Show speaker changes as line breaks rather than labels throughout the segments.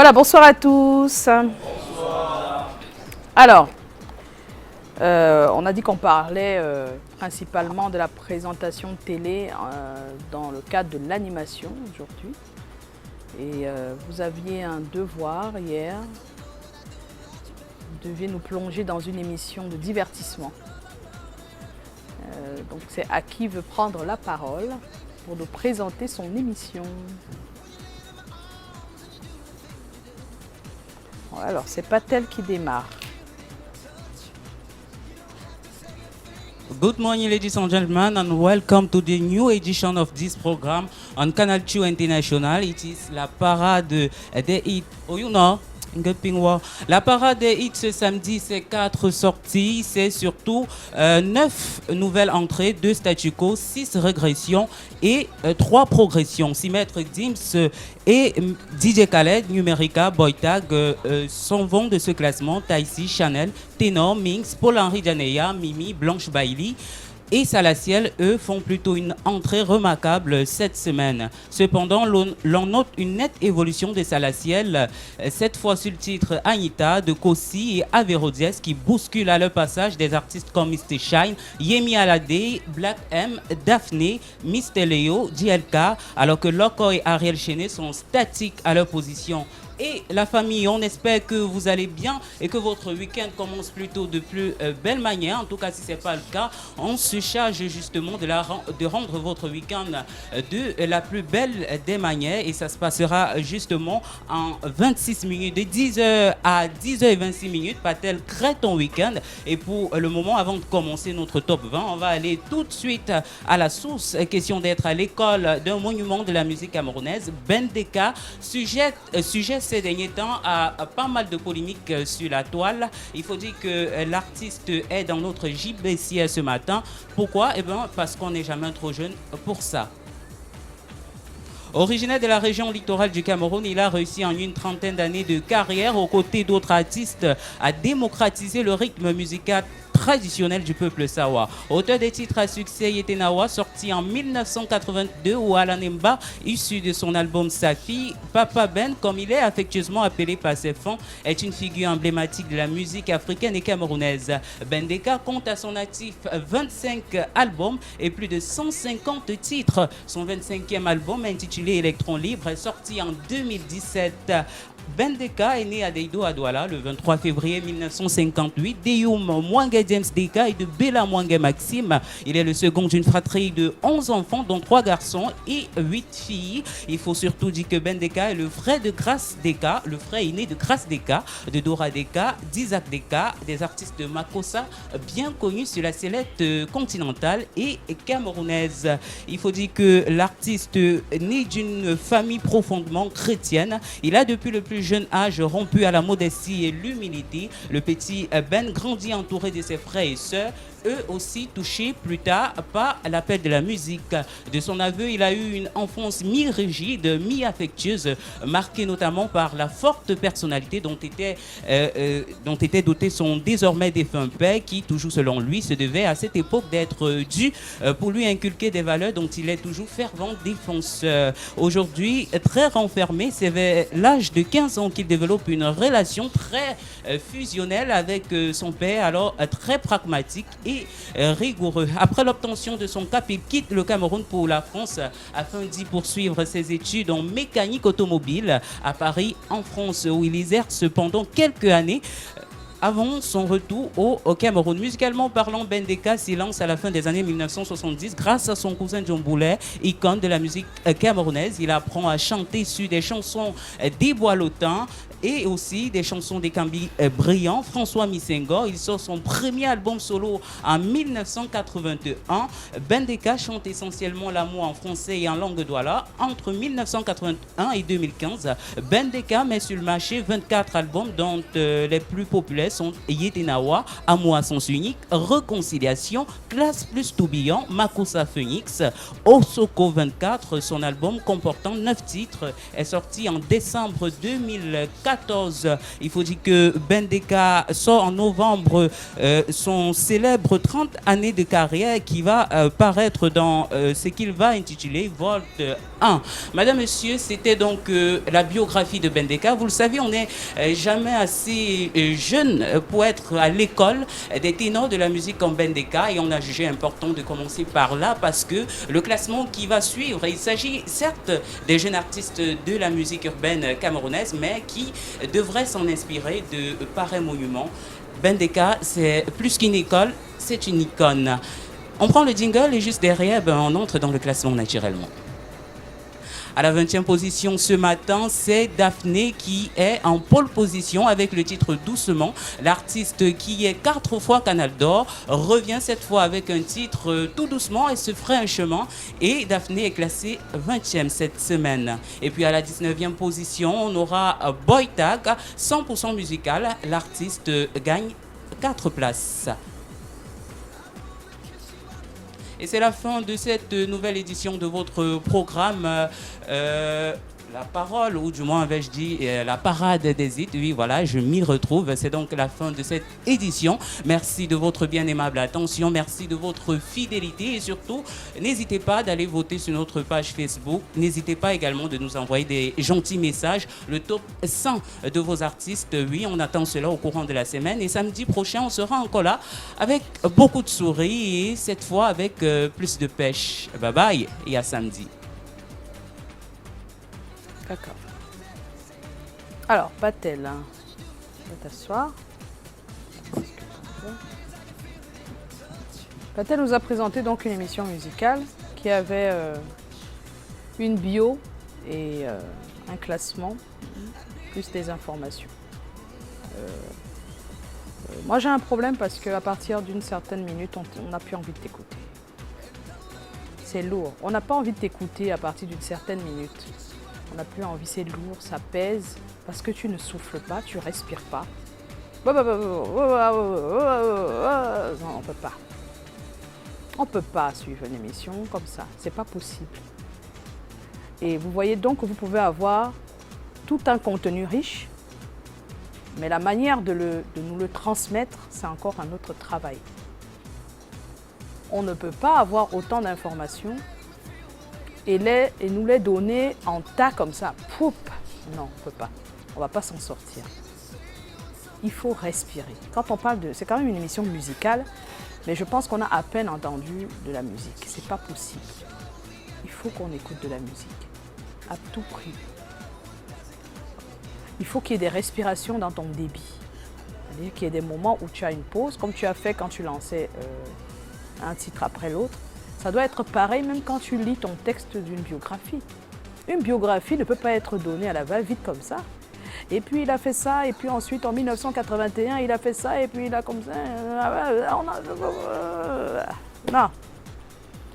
Voilà, bonsoir à tous. Alors, on a dit qu'on parlait principalement de la présentation télé dans le cadre de l'animation aujourd'hui. Et vous aviez un devoir hier. Vous deviez nous plonger dans une émission de divertissement. Donc c'est à qui veut prendre la parole pour nous présenter son émission. Voilà, alors c'est Patel qui démarre.
Good morning, ladies and gentlemen, and welcome to the new edition of this program on Canal 2 International. It is la parade des hits. Oh, you know. La parade des hits ce samedi, c'est 4 sorties, c'est surtout 9 nouvelles entrées, 2 statu quo, 6 régressions et 3 progressions. Si Maître Dims et DJ Khaled, Numerica, Boytag s'en vont de ce classement. Taïsi, Chanel, Ténor, Minx, Paul-Henri Janeya, Mimi, Blanche Bailey et Salaciel, eux, font plutôt une entrée remarquable cette semaine. Cependant, l'on note une nette évolution de Salaciel, cette fois sur le titre Anita, de Kossi et Averodies, qui bousculent à leur passage des artistes comme Mr. Shine, Yemi Alade, Black M, Daphné, Mr. Leo, DLK, alors que Loco et Ariel Chenet sont statiques à leur position. Et la famille, on espère que vous allez bien et que votre week-end commence plutôt de plus belle manière. En tout cas, si ce n'est pas le cas, on se charge justement de rendre votre week-end de la plus belle des manières. Et ça se passera justement en 26 minutes, de 10h à 10h26 minutes. Patel crée ton week-end. Et pour le moment, avant de commencer notre top 20, on va aller tout de suite à la source. Question d'être à l'école d'un monument de la musique camerounaise, Bendeka, sujet ces derniers temps a pas mal de polémiques sur la toile. Il faut dire que l'artiste est dans notre JBC ce matin. Pourquoi? Eh bien, parce qu'on n'est jamais trop jeune pour ça. Originaire de la région littorale du Cameroun, il a réussi en une trentaine d'années de carrière aux côtés d'autres artistes à démocratiser le rythme musical traditionnel du peuple Sawa. Auteur des titres à succès Yetenawa, sorti en 1982, ou Alanemba, issu de son album Safi, Papa Ben, comme il est affectueusement appelé par ses fans, est une figure emblématique de la musique africaine et camerounaise. Bendeka compte à son actif 25 albums et plus de 150 titres. Son 25e album, intitulé Electron Libre, est sorti en 2017. Bendeka est né à Deido à Douala le 23 février 1958. Deyoum Mwange James Deka et de Bella Mwange Maxime. Il est le second d'une fratrie de 11 enfants, dont 3 garçons et 8 filles. Il faut surtout dire que Bendeka est le frère de Grace Deka, le frère aîné de Grace Deka, de Dora Deka, d'Isaac Deka, des artistes de Makossa, bien connus sur la scélette continentale et camerounaise. Il faut dire que l'artiste, né d'une famille profondément chrétienne, il a depuis le plus jeune âge rompu à la modestie et l'humilité. Le petit Ben grandit entouré de ses frères et sœurs, eux aussi touchés plus tard par l'appel de la musique. De son aveu, il a eu une enfance mi-rigide, mi-affectueuse, marquée notamment par la forte personnalité dont était doté son désormais défunt père, qui, toujours selon lui, se devait à cette époque d'être dû pour lui inculquer des valeurs dont il est toujours fervent défenseur. Aujourd'hui, très renfermé, c'est vers l'âge de 15 ans qu'il développe une relation très fusionnelle avec son père, alors très pragmatique et rigoureux. Après l'obtention de son CAP, il quitte le Cameroun pour la France afin d'y poursuivre ses études en mécanique automobile à Paris, en France, où il exerce pendant quelques années avant son retour au Cameroun. Musicalement parlant, Bendeka s'y lance à la fin des années 1970 grâce à son cousin John Boulet, icône de la musique camerounaise. Il apprend à chanter sur des chansons des Bois-Lotins et aussi des chansons des Cambi brillants. François Missenghor, il sort son premier album solo en 1981. Bendeka chante essentiellement l'amour en français et en langue douala. Entre 1981 et 2015, Bendeka met sur le marché 24 albums dont les plus populaires sont Yetenawa, Amour à sens unique, Réconciliation, Classe plus Tourbillon, Makossa Phoenix, Osoko 24. Son album comportant 9 titres est sorti en décembre 2004 14. Il faut dire que Bendeka sort en novembre son célèbre 30 années de carrière qui va paraître dans ce qu'il va intituler Volt 1. Madame, monsieur, c'était donc la biographie de Bendeka. Vous le savez, on n'est jamais assez jeune pour être à l'école des ténors de la musique comme Bendeka, et on a jugé important de commencer par là parce que le classement qui va suivre, il s'agit certes des jeunes artistes de la musique urbaine camerounaise, mais qui devraient s'en inspirer de pareils monuments. Bendeka, c'est plus qu'une école, c'est une icône. On prend le jingle et juste derrière, on entre dans le classement naturellement. À la 20e position ce matin, c'est Daphné qui est en pole position avec le titre Doucement. L'artiste qui est 4 fois Canal d'Or revient cette fois avec un titre Tout doucement et se ferait un chemin. Et Daphné est classée 20e cette semaine. Et puis à la 19e position, on aura Boy Tag, 100% musical. L'artiste gagne 4 places. Et c'est la fin de cette nouvelle édition de votre programme La Parole, ou du moins vais-je dire la parade des hits. Oui, voilà, je m'y retrouve. C'est donc la fin de cette édition. Merci de votre bien aimable attention. Merci de votre fidélité. Et surtout, n'hésitez pas d'aller voter sur notre page Facebook. N'hésitez pas également de nous envoyer des gentils messages. Le top 100 de vos artistes, oui, on attend cela au courant de la semaine. Et samedi prochain, on sera encore là avec beaucoup de souris et cette fois avec plus de pêche. Bye bye et à samedi.
D'accord. Alors, Patel, hein. Va t'asseoir. Patel nous a présenté donc une émission musicale qui avait une bio et un classement, plus des informations. Moi j'ai un problème parce qu'à partir d'une certaine minute, on n'a plus envie de t'écouter. C'est lourd. On n'a pas envie de t'écouter à partir d'une certaine minute. On n'a plus envie, c'est lourd, ça pèse, parce que tu ne souffles pas, tu respires pas. Non, on peut pas. On peut pas suivre une émission comme ça, c'est pas possible. Et vous voyez donc que vous pouvez avoir tout un contenu riche, mais la manière de nous le transmettre, c'est encore un autre travail. On ne peut pas avoir autant d'informations et nous les donner en tas comme ça. Poup. Non, on ne peut pas. On ne va pas s'en sortir. Il faut respirer. Quand on parle de... C'est quand même une émission musicale, mais je pense qu'on a à peine entendu de la musique. C'est pas possible. Il faut qu'on écoute de la musique. À tout prix. Il faut qu'il y ait des respirations dans ton débit. C'est-à-dire qu'il y ait des moments où tu as une pause, comme tu as fait quand tu lançais un titre après l'autre. Ça doit être pareil même quand tu lis ton texte d'une biographie. Une biographie ne peut pas être donnée à la va-vite comme ça. Et puis il a fait ça, et puis ensuite en 1981 il a fait ça, et puis il a comme ça... Non,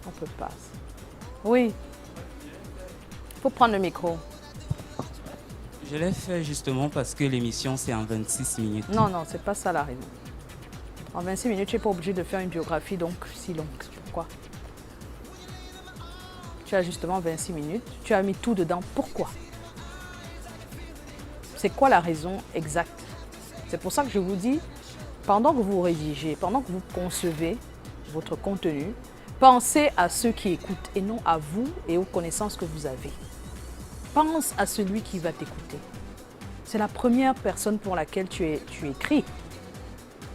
on peut pas. Oui, il faut prendre le micro.
Je l'ai fait justement parce que l'émission c'est en 26 minutes.
Non, non, c'est pas ça la raison. En 26 minutes, tu n'es pas obligé de faire une biographie donc si longue. Pourquoi ? Tu as justement 26 minutes, tu as mis tout dedans. Pourquoi ? C'est quoi la raison exacte ? C'est pour ça que je vous dis, pendant que vous rédigez, pendant que vous concevez votre contenu, pensez à ceux qui écoutent et non à vous et aux connaissances que vous avez. Pense à celui qui va t'écouter. C'est la première personne pour laquelle tu écris.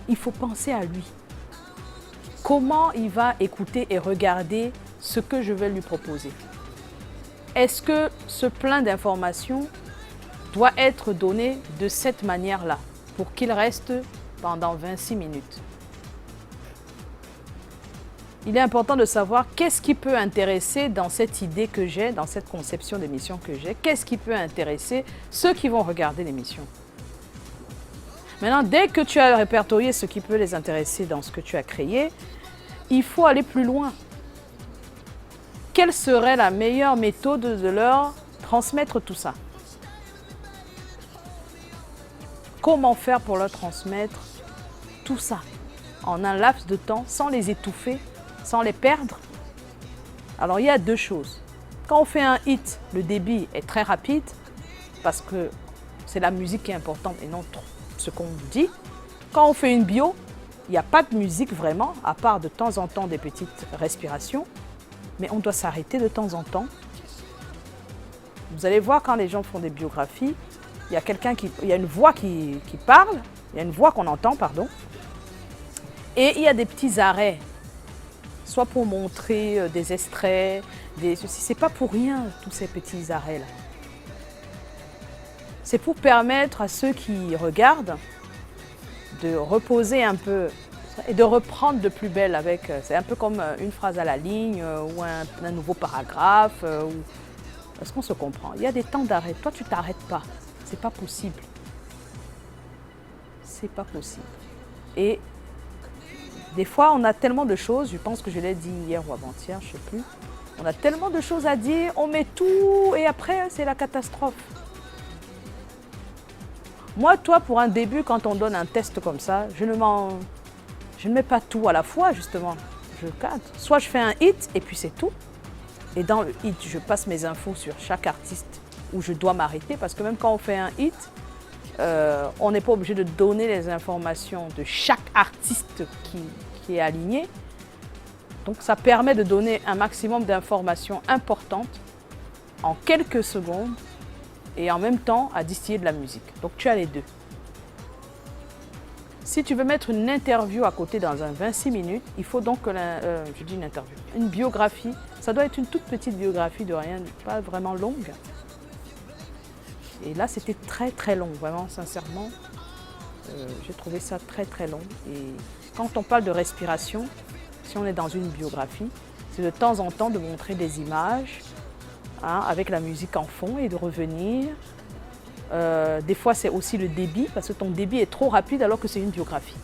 Il faut penser à lui. Comment il va écouter et regarder ce que je vais lui proposer? Est-ce que ce plein d'informations doit être donné de cette manière-là pour qu'il reste pendant 26 minutes? Il est important de savoir qu'est-ce qui peut intéresser dans cette idée que j'ai, dans cette conception d'émission que j'ai, qu'est-ce qui peut intéresser ceux qui vont regarder l'émission. Maintenant, dès que tu as répertorié ce qui peut les intéresser dans ce que tu as créé, il faut aller plus loin. Quelle serait la meilleure méthode de leur transmettre tout ça? Comment faire pour leur transmettre tout ça en un laps de temps, sans les étouffer, sans les perdre? Alors il y a deux choses. Quand on fait un hit, le débit est très rapide parce que c'est la musique qui est importante et non ce qu'on dit. Quand on fait une bio, il n'y a pas de musique vraiment, à part de temps en temps des petites respirations, mais on doit s'arrêter de temps en temps. Vous allez voir quand les gens font des biographies, il y a une voix qui parle, il y a une voix qu'on entend, pardon, et il y a des petits arrêts, soit pour montrer des extraits, c'est pas pour rien tous ces petits arrêts-là. C'est pour permettre à ceux qui regardent de reposer un peu et de reprendre de plus belle avec, c'est un peu comme une phrase à la ligne ou un nouveau paragraphe. Est-ce qu'on se comprend? Il y a des temps d'arrêt. Toi, tu t'arrêtes pas. C'est pas possible. C'est pas possible. Et des fois, on a tellement de choses, je pense que je l'ai dit hier ou avant-hier, je ne sais plus. On a tellement de choses à dire, on met tout et après, c'est la catastrophe. Moi, toi, pour un début, quand on donne un test comme ça, je ne mets pas tout à la fois, justement. Je cadre. Soit je fais un hit et puis c'est tout. Et dans le hit, je passe mes infos sur chaque artiste où je dois m'arrêter. Parce que même quand on fait un hit, on n'est pas obligé de donner les informations de chaque artiste qui est aligné. Donc ça permet de donner un maximum d'informations importantes en quelques secondes et en même temps à distiller de la musique. Donc tu as les deux. Si tu veux mettre une interview à côté dans un 26 minutes, il faut donc que je dis une interview, une biographie. Ça doit être une toute petite biographie de rien, pas vraiment longue. Et là, c'était très très long, vraiment, sincèrement. J'ai trouvé ça très très long. Et quand on parle de respiration, si on est dans une biographie, c'est de temps en temps de montrer des images avec la musique en fond et de revenir. Des fois, c'est aussi le débit, parce que ton débit est trop rapide alors que c'est une biographie.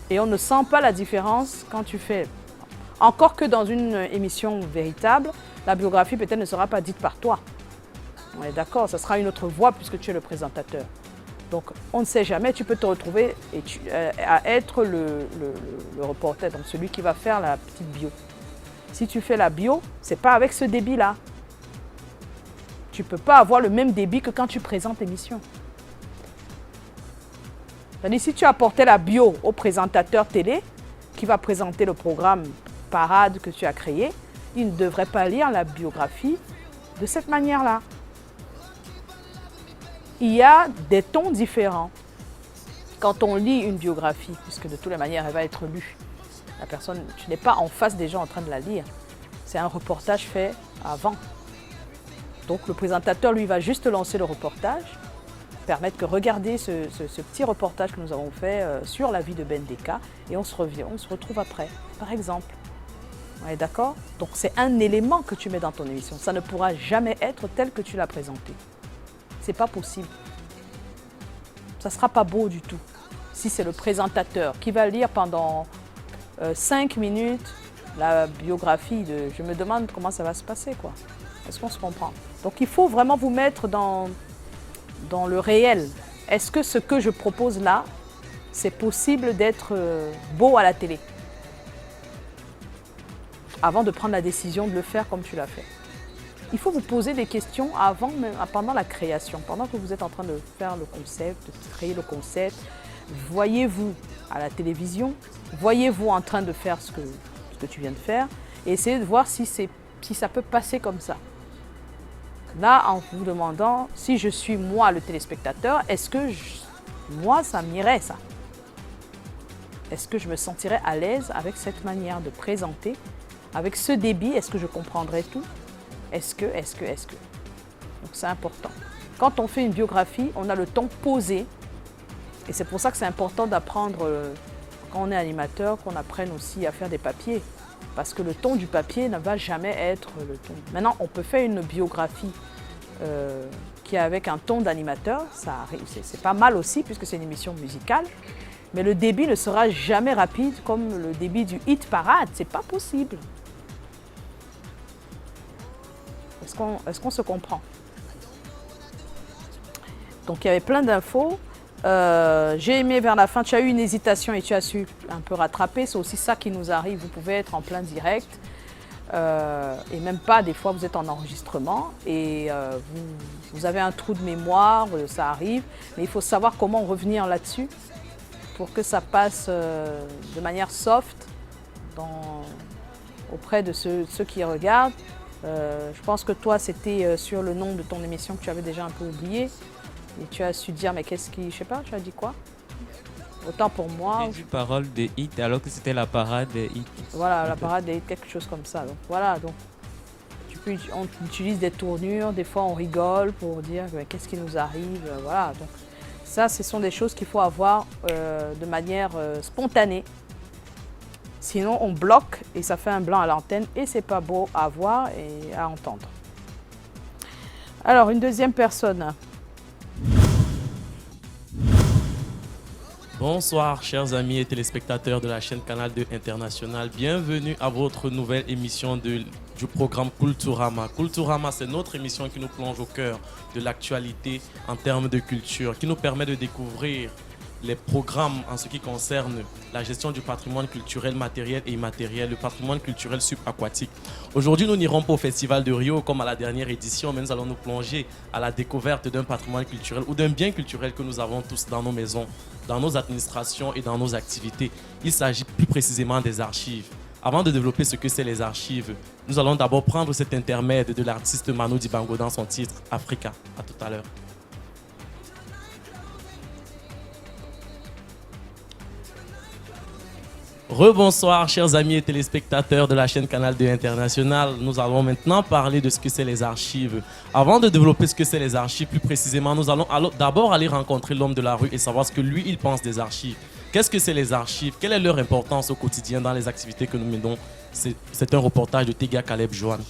Et on ne sent pas la différence quand tu fais... Encore que dans une émission véritable, la biographie peut-être ne sera pas dite par toi. On est d'accord, ça sera une autre voix puisque tu es le présentateur. Donc, on ne sait jamais, tu peux te retrouver à être le reporter, donc celui qui va faire la petite bio. Si tu fais la bio, ce n'est pas avec ce débit-là. Tu ne peux pas avoir le même débit que quand tu présentes l'émission. C'est-à-dire, si tu apportais la bio au présentateur télé qui va présenter le programme Parade que tu as créé, il ne devrait pas lire la biographie de cette manière-là. Il y a des tons différents. Quand on lit une biographie, puisque de toutes les manières, elle va être lue, la personne, tu n'es pas en face des gens en train de la lire. C'est un reportage fait avant. Donc le présentateur, lui, va juste lancer le reportage, permettre que regardez ce petit reportage que nous avons fait sur la vie de Ben Deka et on se retrouve après, par exemple. On est d'accord? Donc c'est un élément que tu mets dans ton émission. Ça ne pourra jamais être tel que tu l'as présenté. C'est pas possible. Ça ne sera pas beau du tout. Si c'est le présentateur qui va lire pendant 5 minutes la biographie de... Je me demande comment ça va se passer, quoi. Est-ce qu'on se comprend? Donc il faut vraiment vous mettre dans le réel. Est-ce que ce que je propose là, c'est possible d'être beau à la télé? Avant de prendre la décision de le faire comme tu l'as fait. Il faut vous poser des questions pendant la création, pendant que vous êtes en train de faire le concept, de créer le concept. Voyez-vous à la télévision, voyez-vous en train de faire ce que tu viens de faire et essayez de voir si ça peut passer comme ça. Là, en vous demandant si je suis moi le téléspectateur, est-ce que moi ça m'irait ça? Est-ce que je me sentirais à l'aise avec cette manière de présenter? Avec ce débit, est-ce que je comprendrais tout? Est-ce que? Donc c'est important. Quand on fait une biographie, on a le ton posé. Et c'est pour ça que c'est important d'apprendre, quand on est animateur, qu'on apprenne aussi à faire des papiers. Parce que le ton du papier ne va jamais être le ton. Maintenant, on peut faire une biographie qui est avec un ton d'animateur. C'est pas mal aussi, puisque c'est une émission musicale. Mais le débit ne sera jamais rapide comme le débit du hit parade. C'est pas possible. Est-ce qu'on se comprend? Donc il y avait plein d'infos. J'ai aimé vers la fin, tu as eu une hésitation et tu as su un peu rattraper. C'est aussi ça qui nous arrive. Vous pouvez être en plein direct. et même pas, des fois vous êtes en enregistrement et vous avez un trou de mémoire, ça arrive, mais il faut savoir comment revenir là-dessus pour que ça passe de manière soft auprès de ceux qui regardent. Je pense que toi, c'était sur le nom de ton émission que tu avais déjà un peu oublié. Et tu as su dire, mais qu'est-ce qui... Je sais pas, tu as dit quoi? Autant pour moi...
J'ai dit parole de hit alors que c'était la parade des hits.
Voilà, la parade des hits, quelque chose comme ça. Donc voilà, donc on utilise des tournures, des fois on rigole pour dire qu'est-ce qui nous arrive. Voilà, donc ça, ce sont des choses qu'il faut avoir de manière spontanée. Sinon, on bloque et ça fait un blanc à l'antenne et c'est pas beau à voir et à entendre. Alors, une deuxième personne.
Bonsoir chers amis et téléspectateurs de la chaîne Canal 2 International. Bienvenue à votre nouvelle émission du programme Culturama. Culturama, c'est notre émission qui nous plonge au cœur de l'actualité en termes de culture, qui nous permet de découvrir les programmes en ce qui concerne la gestion du patrimoine culturel matériel et immatériel, le patrimoine culturel subaquatique. Aujourd'hui, nous n'irons pas au Festival de Rio comme à la dernière édition, mais nous allons nous plonger à la découverte d'un patrimoine culturel ou d'un bien culturel que nous avons tous dans nos maisons, dans nos administrations et dans nos activités. Il s'agit plus précisément des archives. Avant de développer ce que c'est les archives, nous allons d'abord prendre cet intermède de l'artiste Manu Dibango dans son titre Africa. À tout à l'heure. Rebonsoir chers amis et téléspectateurs de la chaîne Canal 2 International. Nous allons maintenant parler de ce que c'est les archives. Avant de développer ce que c'est les archives, plus précisément, nous allons d'abord aller rencontrer l'homme de la rue et savoir ce que lui, il pense des archives. Qu'est-ce que c'est les archives? Quelle est leur importance au quotidien dans les activités que nous menons? C'est un reportage de Tega Caleb Joanne.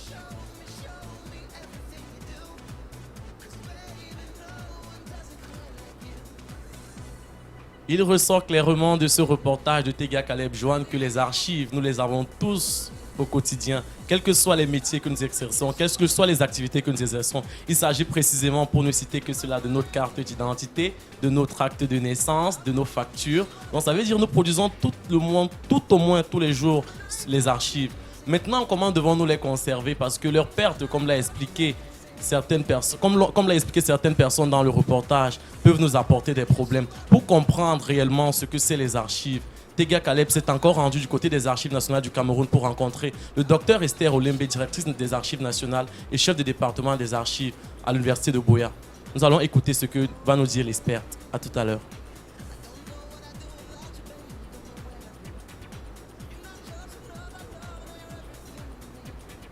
Il ressort clairement de ce reportage de Tega Caleb Joanne que les archives, nous les avons tous au quotidien, quels que soient les métiers que nous exerçons, quelles que soient les activités que nous exerçons. Il s'agit précisément, pour ne citer que cela, de notre carte d'identité, de notre acte de naissance, de nos factures. Donc ça veut dire que nous produisons tout au moins tous les jours les archives. Maintenant, comment devons-nous les conserver? Parce que leur perte, comme l'a expliqué certaines personnes, comme l'a expliqué certaines personnes dans le reportage, peuvent nous apporter des problèmes. Pour comprendre réellement ce que c'est les archives, Tega Caleb s'est encore rendu du côté des archives nationales du Cameroun pour rencontrer le docteur Esther Olembe, directrice des archives nationales et chef de département des archives à l'université de Buea. Nous allons écouter ce que va nous dire l'experte. À tout à l'heure.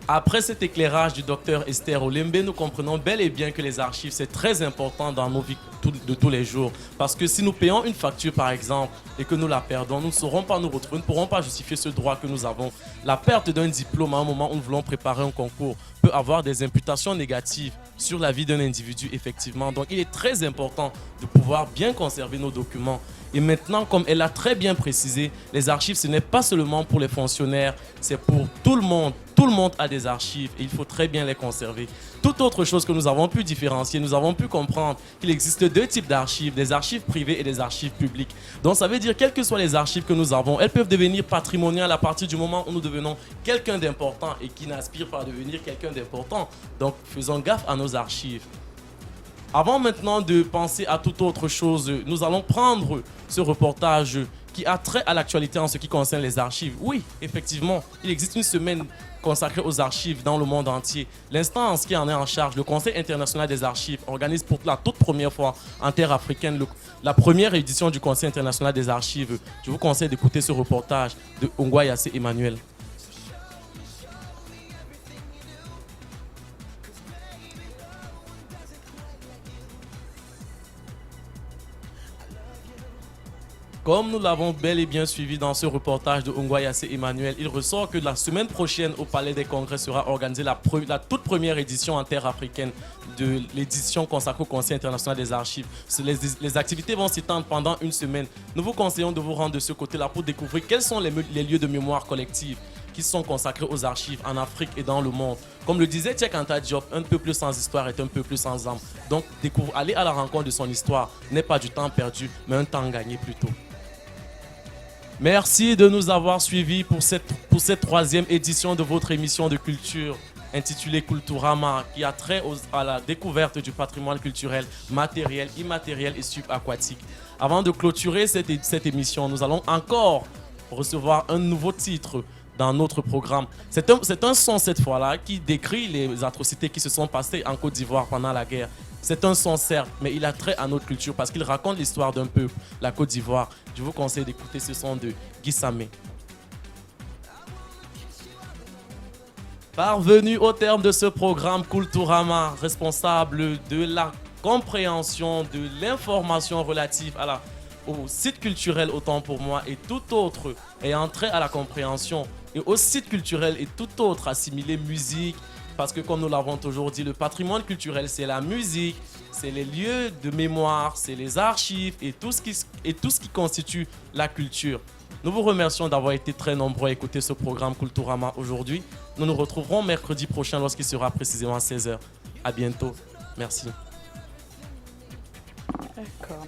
Après cet éclairage du docteur Esther Olembe, nous comprenons bel et bien que les archives, c'est très important dans nos vies de tous les jours. Parce que si nous payons une facture, par exemple, et que nous la perdons, nous ne saurons pas nous retrouver, nous ne pourrons pas justifier ce droit que nous avons. La perte d'un diplôme à un moment où nous voulons préparer un concours peut avoir des imputations négatives sur la vie d'un individu, effectivement. Donc, il est très important de pouvoir bien conserver nos documents. Et maintenant, comme elle l'a très bien précisé, les archives, ce n'est pas seulement pour les fonctionnaires, c'est pour tout le monde. Tout le monde a des archives et il faut très bien les conserver. Toute autre chose que nous avons pu différencier, nous avons pu comprendre qu'il existe deux types d'archives, des archives privées et des archives publiques. Donc ça veut dire, quelles que soient les archives que nous avons, elles peuvent devenir patrimoniales à partir du moment où nous devenons quelqu'un d'important et qui n'aspire pas à devenir quelqu'un d'important. Donc faisons gaffe à nos archives. Avant maintenant de penser à toute autre chose, nous allons prendre ce reportage qui a trait à l'actualité en ce qui concerne les archives. Oui, effectivement, il existe une semaine consacrée aux archives dans le monde entier. L'instance qui en est en charge, le Conseil international des archives, organise pour la toute première fois en terre africaine la première édition du Conseil international des archives. Je vous conseille d'écouter ce reportage de Ongwa Yassé Emmanuel. Comme nous l'avons bel et bien suivi dans ce reportage de Ongwa Yassé Emmanuel, il ressort que la semaine prochaine au Palais des Congrès sera organisée la toute première édition en terre africaine de l'édition consacrée au Conseil international des archives. Les activités vont s'étendre pendant une semaine. Nous vous conseillons de vous rendre de ce côté-là pour découvrir quels sont les lieux de mémoire collective qui sont consacrés aux archives en Afrique et dans le monde. Comme le disait Cheikh Anta Diop, un peuple sans histoire est un peuple sans âme. Donc, aller à la rencontre de son histoire n'est pas du temps perdu, mais un temps gagné plutôt. Merci de nous avoir suivis pour cette troisième édition de votre émission de culture intitulée Culturama, qui a trait à la découverte du patrimoine culturel matériel, immatériel et subaquatique. Avant de clôturer cette émission, nous allons encore recevoir un nouveau titre dans notre programme. C'est un son cette fois-là qui décrit les atrocités qui se sont passées en Côte d'Ivoire pendant la guerre. C'est un son certes, mais il a trait à notre culture parce qu'il raconte l'histoire d'un peuple, la Côte d'Ivoire. Je vous conseille d'écouter ce son de Guy Samé. Parvenu au terme de ce programme Culturama, responsable de la compréhension, de l'information relative au site culturel autant pour moi et tout autre ayant trait à la compréhension et au site culturel et tout autre assimilé musique. Parce que comme nous l'avons toujours dit, le patrimoine culturel, c'est la musique, c'est les lieux de mémoire, c'est les archives et tout ce qui constitue la culture. Nous vous remercions d'avoir été très nombreux à écouter ce programme Culturama aujourd'hui. Nous nous retrouverons mercredi prochain lorsqu'il sera précisément 16h. À bientôt. Merci.
D'accord.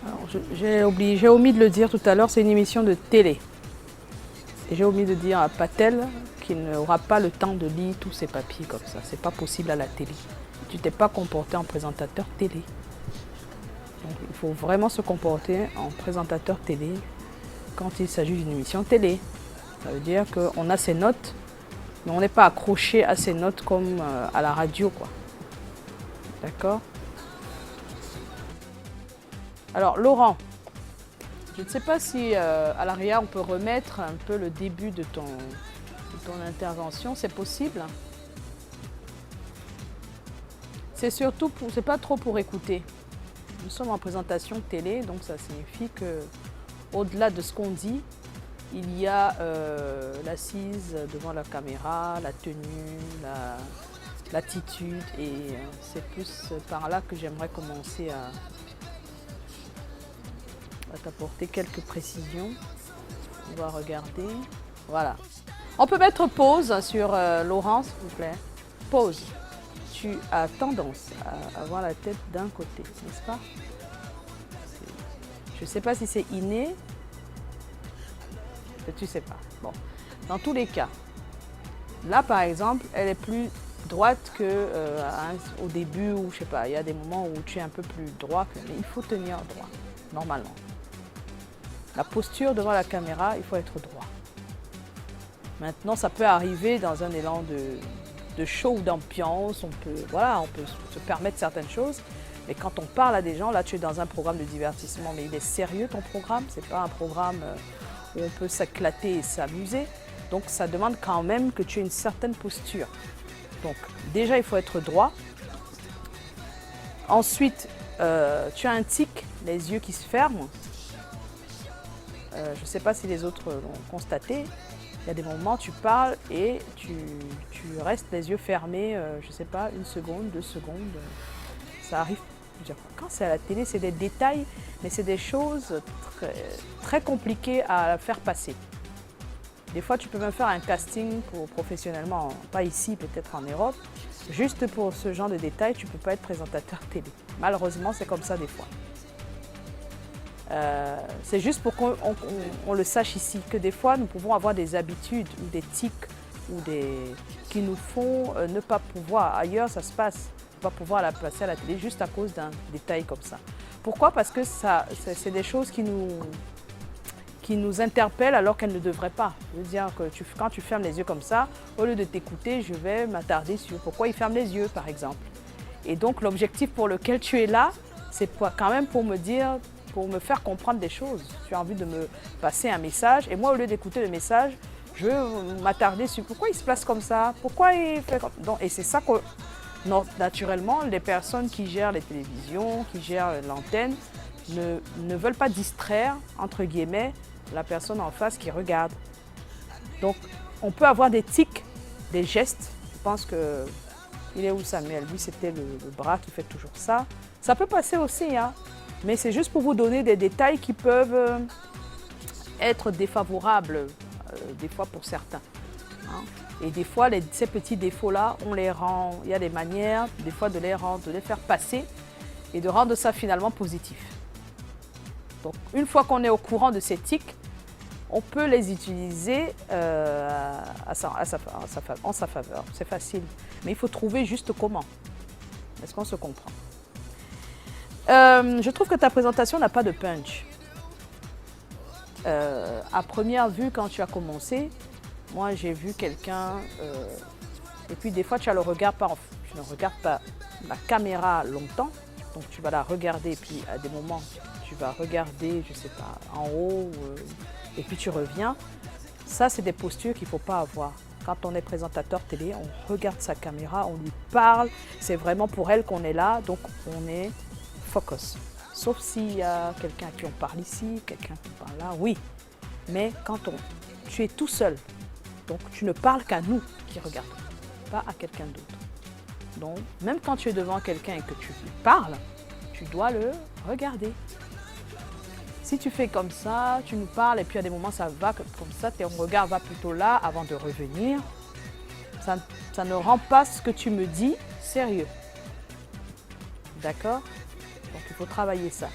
Alors, j'ai omis de le dire tout à l'heure, c'est une émission de télé. Et j'ai omis de dire à Patel qu'il n'aura pas le temps de lire tous ces papiers comme ça. C'est pas possible à la télé. Tu t'es pas comporté en présentateur télé. Donc il faut vraiment se comporter en présentateur télé quand il s'agit d'une émission télé. Ça veut dire qu'on a ses notes, mais on n'est pas accroché à ses notes comme à la radio, quoi. D'accord? Alors Laurent, je ne sais pas si à l'arrière on peut remettre un peu le début de ton intervention, c'est possible? C'est surtout c'est pas trop pour écouter. Nous sommes en présentation télé, donc ça signifie que au-delà de ce qu'on dit, il y a l'assise devant la caméra, la tenue, l'attitude, et c'est plus par là que j'aimerais commencer à t'apporter quelques précisions. On va regarder. Voilà. On peut mettre pause sur Laurent, s'il vous plaît. Pause. Tu as tendance à avoir la tête d'un côté, n'est-ce pas? Je ne sais pas si c'est inné. Tu ne sais pas. Bon. Dans tous les cas, là par exemple, elle est plus droite qu'au début, où je sais pas, il y a des moments où tu es un peu plus droit, mais il faut tenir droit, normalement. La posture devant la caméra, il faut être droit. Maintenant, ça peut arriver dans un élan de show ou d'ambiance, on peut se permettre certaines choses, mais quand on parle à des gens, là tu es dans un programme de divertissement, mais il est sérieux ton programme, c'est pas un programme où on peut s'éclater et s'amuser, donc ça demande quand même que tu aies une certaine posture. Donc déjà il faut être droit. Ensuite, tu as un tic, les yeux qui se ferment. Je ne sais pas si les autres l'ont constaté. Il y a des moments où tu parles et tu restes les yeux fermés, je ne sais pas, 1 seconde, 2 secondes. Ça arrive plusieurs fois. Quand c'est à la télé, c'est des détails, mais c'est des choses très compliquées à faire passer. Des fois, tu peux même faire un casting professionnellement, pas ici, peut-être en Europe. Juste pour ce genre de détails, tu ne peux pas être présentateur télé. Malheureusement, c'est comme ça des fois. C'est juste pour qu'on le sache ici, que des fois nous pouvons avoir des habitudes ou des tics qui nous font ne pas pouvoir, ailleurs ça se passe, ne pas pouvoir la passer à la télé juste à cause d'un détail comme ça. Pourquoi? Parce que c'est des choses qui nous interpellent alors qu'elles ne devraient pas. Je veux dire que quand tu fermes les yeux comme ça, au lieu de t'écouter, je vais m'attarder sur pourquoi il ferme les yeux par exemple. Et donc l'objectif pour lequel tu es là, c'est quand même pour me faire comprendre des choses. Tu as envie de me passer un message et moi, au lieu d'écouter le message, je veux m'attarder sur pourquoi il se place comme ça, pourquoi il fait comme ça. Et c'est ça que, naturellement, les personnes qui gèrent les télévisions, qui gèrent l'antenne, ne veulent pas distraire, entre guillemets, la personne en face qui regarde. Donc, on peut avoir des tics, des gestes. Je pense que, il est où Samuel? Lui, c'était le bras qui fait toujours ça. Ça peut passer aussi, hein. Mais c'est juste pour vous donner des détails qui peuvent être défavorables, des fois pour certains. Hein. Et des fois, ces petits défauts-là, on les rend, il y a des manières, des fois, de les faire passer et de rendre ça finalement positif. Donc, une fois qu'on est au courant de ces tics, on peut les utiliser en sa faveur. C'est facile. Mais il faut trouver juste comment. Est-ce qu'on se comprend? Je trouve que ta présentation n'a pas de punch. À première vue, quand tu as commencé, moi j'ai vu quelqu'un, et puis des fois tu as le regard, tu ne regardes pas la caméra longtemps, donc tu vas la regarder, et puis à des moments tu vas regarder, je sais pas, en haut, et puis tu reviens. Ça, c'est des postures qu'il ne faut pas avoir. Quand on est présentateur télé, on regarde sa caméra, on lui parle, c'est vraiment pour elle qu'on est là, donc on est focus. Sauf s'il y a quelqu'un à qui on parle ici, quelqu'un qui parle là, oui. Mais quand tu es tout seul, donc tu ne parles qu'à nous qui regardons, pas à quelqu'un d'autre. Donc, même quand tu es devant quelqu'un et que tu lui parles, tu dois le regarder. Si tu fais comme ça, tu nous parles et puis à des moments ça va comme ça, ton regard va plutôt là avant de revenir, ça ne rend pas ce que tu me dis sérieux. D'accord? Donc il faut travailler ça.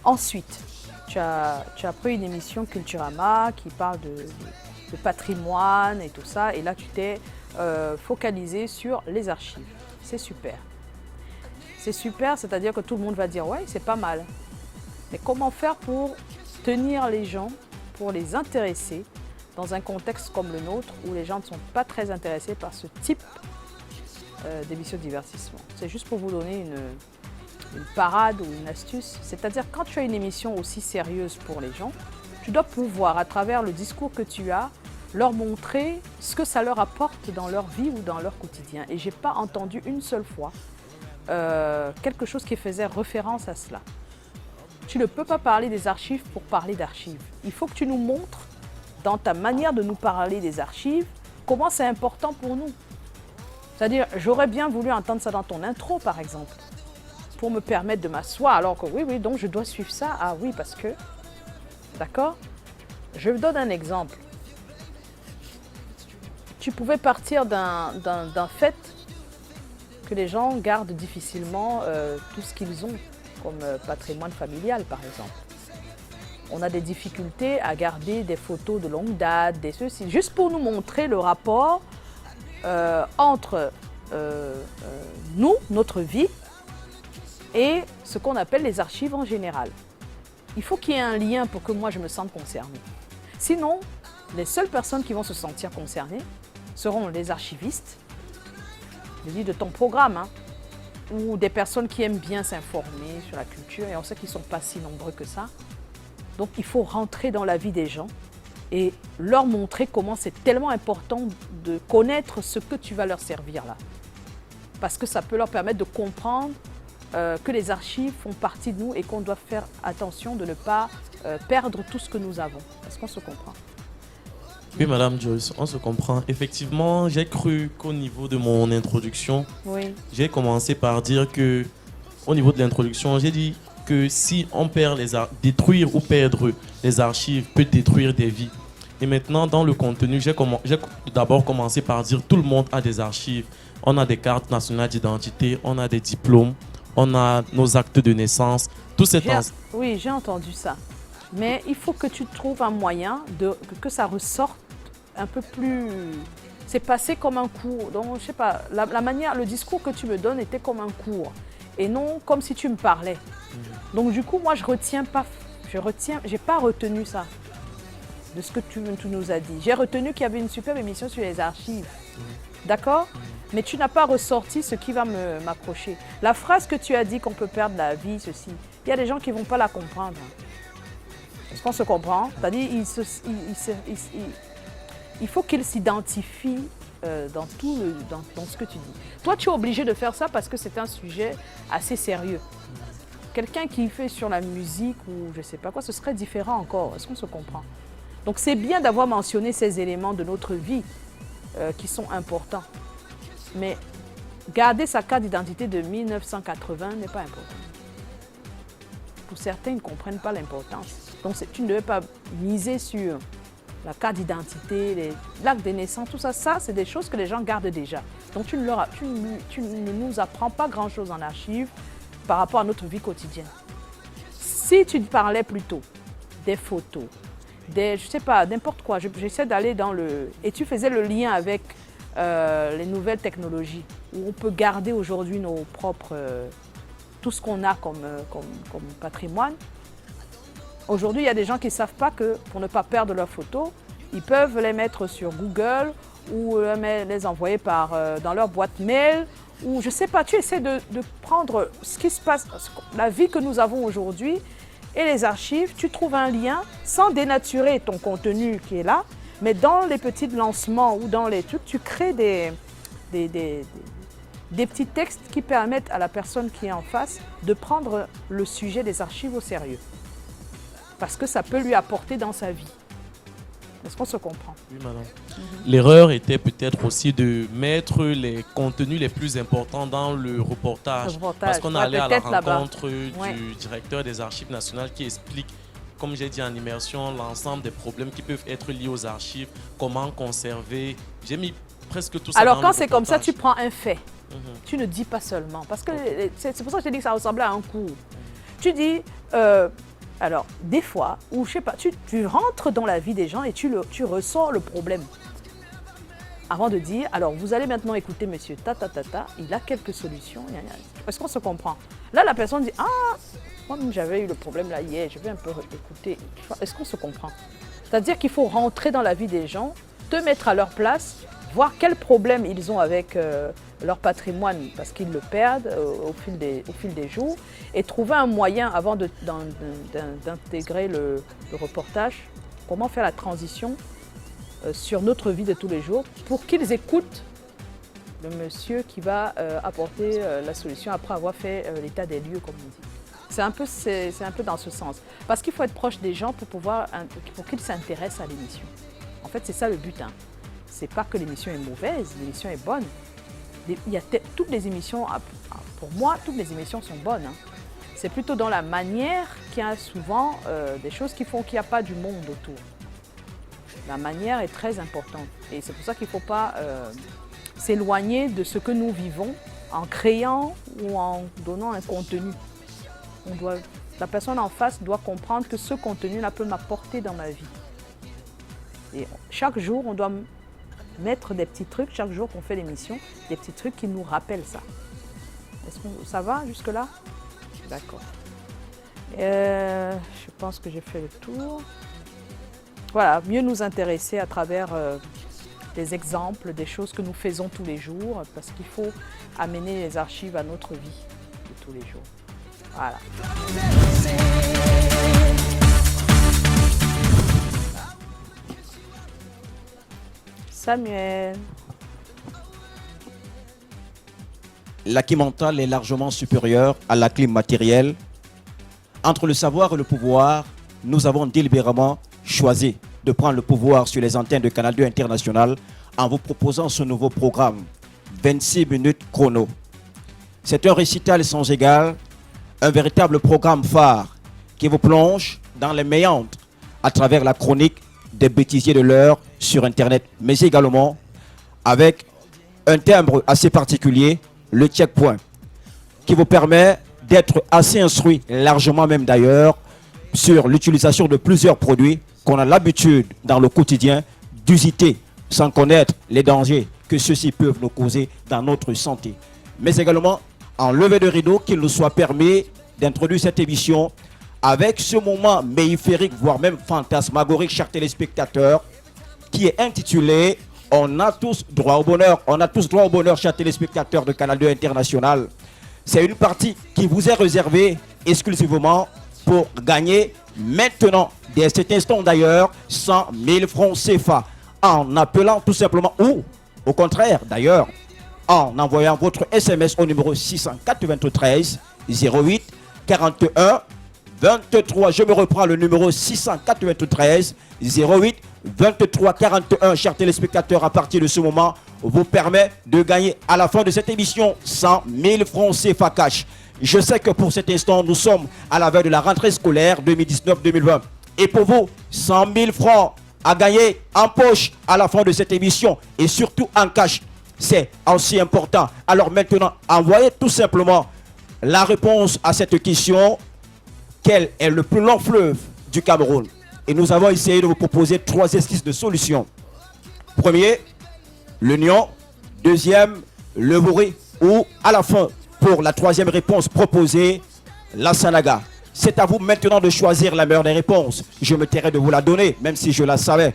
Ensuite, tu as pris une émission Culturama qui parle de patrimoine et tout ça, et là tu t'es focalisé sur les archives. C'est super. C'est super, c'est-à-dire que tout le monde va dire « ouais, c'est pas mal ». Mais comment faire pour tenir les gens, pour les intéresser dans un contexte comme le nôtre où les gens ne sont pas très intéressés par ce type d'émission de divertissement. C'est juste pour vous donner une parade ou une astuce. C'est-à-dire quand tu as une émission aussi sérieuse pour les gens, tu dois pouvoir, à travers le discours que tu as, leur montrer ce que ça leur apporte dans leur vie ou dans leur quotidien. Et je n'ai pas entendu une seule fois quelque chose qui faisait référence à cela. Tu ne peux pas parler des archives pour parler d'archives. Il faut que tu nous montres, dans ta manière de nous parler des archives, comment c'est important pour nous. C'est-à-dire, j'aurais bien voulu entendre ça dans ton intro, par exemple, pour me permettre de m'asseoir, alors que oui, donc je dois suivre ça. Ah oui, parce que... D'accord? Je vous donne un exemple. Tu pouvais partir d'un fait que les gens gardent difficilement tout ce qu'ils ont, comme patrimoine familial, par exemple. On a des difficultés à garder des photos de longue date, des ceci, juste pour nous montrer le rapport entre nous, notre vie, et ce qu'on appelle les archives en général. Il faut qu'il y ait un lien pour que moi je me sente concernée. Sinon, les seules personnes qui vont se sentir concernées seront les archivistes, je dis de ton programme, hein, ou des personnes qui aiment bien s'informer sur la culture, et on sait qu'ils ne sont pas si nombreux que ça. Donc il faut rentrer dans la vie des gens et leur montrer comment c'est tellement important de connaître ce que tu vas leur servir là. Parce que ça peut leur permettre de comprendre que les archives font partie de nous et qu'on doit faire attention de ne pas perdre tout ce que nous avons. Est-ce qu'on se comprend?
Oui, Madame Joyce, on se comprend. Effectivement, j'ai cru qu'au niveau de mon introduction,
oui,
j'ai commencé par dire que, au niveau de l'introduction, j'ai dit que si on perd détruire ou perdre les archives peut détruire des vies. Et maintenant, dans le contenu, j'ai d'abord commencé par dire tout le monde a des archives. On a des cartes nationales d'identité, on a des diplômes, on a nos actes de naissance, tout cet ensemble.
Oui, j'ai entendu ça. Mais il faut que tu trouves un moyen que ça ressorte un peu plus... C'est passé comme un cours. Donc, je sais pas, la manière, le discours que tu me donnes était comme un cours. Et non comme si tu me parlais. Donc, du coup, moi, j'ai pas retenu ça de ce que tu nous as dit. J'ai retenu qu'il y avait une superbe émission sur les archives. D'accord? Mais tu n'as pas ressorti ce qui va m'accrocher. La phrase que tu as dit qu'on peut perdre la vie, ceci, il y a des gens qui ne vont pas la comprendre. Est-ce qu'on se comprend? C'est-à-dire il faut qu'ils s'identifient dans ce que tu dis. Toi, tu es obligé de faire ça parce que c'est un sujet assez sérieux. Quelqu'un qui fait sur la musique ou je ne sais pas quoi, ce serait différent encore. Est-ce qu'on se comprend? Donc c'est bien d'avoir mentionné ces éléments de notre vie qui sont importants. Mais garder sa carte d'identité de 1980 n'est pas important. Pour certains, ils ne comprennent pas l'importance. Donc tu ne devais pas miser sur la carte d'identité, l'acte de naissance, tout ça, c'est des choses que les gens gardent déjà. Donc tu ne nous apprends pas grand-chose en archives par rapport à notre vie quotidienne. Si tu parlais plutôt des photos, je sais pas, n'importe quoi, j'essaie d'aller dans le... Et tu faisais le lien avec les nouvelles technologies, où on peut garder aujourd'hui nos propres... tout ce qu'on a comme patrimoine. Aujourd'hui, il y a des gens qui ne savent pas que pour ne pas perdre leurs photos, ils peuvent les mettre sur Google ou les envoyer dans leur boîte mail. Ou je ne sais pas, tu essaies de prendre ce qui se passe, la vie que nous avons aujourd'hui et les archives, tu trouves un lien sans dénaturer ton contenu qui est là, mais dans les petits lancements ou dans les trucs, tu crées des petits textes qui permettent à la personne qui est en face de prendre le sujet des archives au sérieux. Parce que ça peut lui apporter dans sa vie. Est-ce qu'on se comprend?
Oui, madame. L'erreur était peut-être aussi de mettre les contenus les plus importants dans le reportage. Parce qu'on allait à la rencontre du directeur des Archives nationales qui explique, comme j'ai dit en immersion, l'ensemble des problèmes qui peuvent être liés aux archives, comment conserver. J'ai mis presque tout ça.
Alors
dans
quand
le
c'est comme ça,
reportage.
tu prends un fait. Tu ne dis pas seulement. Parce que c'est pour ça que je t'ai dit que ça ressemblait à un cours. Tu dis... alors, des fois, ou je sais pas, tu rentres dans la vie des gens et tu ressors le problème. Avant de dire, alors vous allez maintenant écouter monsieur il a quelques solutions. Est-ce qu'on se comprend? Là, la personne dit, ah, moi j'avais eu le problème là hier, je vais un peu écouter. Est-ce qu'on se comprend? C'est-à-dire qu'il faut rentrer dans la vie des gens, te mettre à leur place, voir quels problèmes ils ont avec leur patrimoine parce qu'ils le perdent au fil des jours et trouver un moyen avant d'intégrer le reportage, comment faire la transition sur notre vie de tous les jours pour qu'ils écoutent le monsieur qui va apporter la solution après avoir fait l'état des lieux, comme on dit. C'est un peu dans ce sens. Parce qu'il faut être proche des gens pour qu'ils s'intéressent à l'émission. En fait, c'est ça le but. C'est pas que l'émission est mauvaise, l'émission est bonne. Toutes les émissions, pour moi, toutes les émissions sont bonnes. C'est plutôt dans la manière qu'il y a souvent des choses qui font qu'il n'y a pas du monde autour. La manière est très importante. Et c'est pour ça qu'il ne faut pas s'éloigner de ce que nous vivons en créant ou en donnant un contenu. La personne en face doit comprendre que ce contenu-là peut m'apporter dans ma vie. Et chaque jour, on doit mettre des petits trucs, chaque jour qu'on fait l'émission, des petits trucs qui nous rappellent ça. Ça va jusque-là? D'accord. Je pense que j'ai fait le tour. Voilà, mieux nous intéresser à travers des exemples, des choses que nous faisons tous les jours, parce qu'il faut amener les archives à notre vie de tous les jours. Voilà. Samuel.
L'acquis mental est largement supérieur à l'acquis matériel. Entre le savoir et le pouvoir, nous avons délibérément choisi de prendre le pouvoir sur les antennes de Canal 2 International en vous proposant ce nouveau programme, 26 minutes chrono. C'est un récital sans égal, un véritable programme phare qui vous plonge dans les méandres à travers la chronique des bêtisiers de l'heure sur Internet, mais également avec un timbre assez particulier, le checkpoint, qui vous permet d'être assez instruit, largement même d'ailleurs, sur l'utilisation de plusieurs produits qu'on a l'habitude dans le quotidien d'usiter sans connaître les dangers que ceux-ci peuvent nous causer dans notre santé. Mais également, en levée de rideau, qu'il nous soit permis d'introduire cette émission avec ce moment méiphérique, voire même fantasmagorique, chers téléspectateurs, qui est intitulé « On a tous droit au bonheur ». On a tous droit au bonheur, chers téléspectateurs de Canal 2 International. C'est une partie qui vous est réservée exclusivement pour gagner maintenant, dès cet instant d'ailleurs, 100 000 francs CFA, en appelant tout simplement, ou au contraire d'ailleurs, en envoyant votre SMS au numéro 693 08 41 23. Je me reprends le numéro 693 08 23 41, chers téléspectateurs, à partir de ce moment, vous permet de gagner à la fin de cette émission 100 000 francs CFA cash. Je sais que pour cet instant, nous sommes à la veille de la rentrée scolaire 2019-2020. Et pour vous, 100 000 francs à gagner en poche à la fin de cette émission et surtout en cash. C'est aussi important. Alors maintenant, envoyez tout simplement la réponse à cette question. Quel est le plus long fleuve du Cameroun? Et nous avons essayé de vous proposer 3 esquisses de solutions. Premier, le Nion. Deuxième, le Bourri. Ou à la fin, pour la 3e réponse proposée, la Sanaga. C'est à vous maintenant de choisir la meilleure des réponses. Je me tairai de vous la donner, même si je la savais.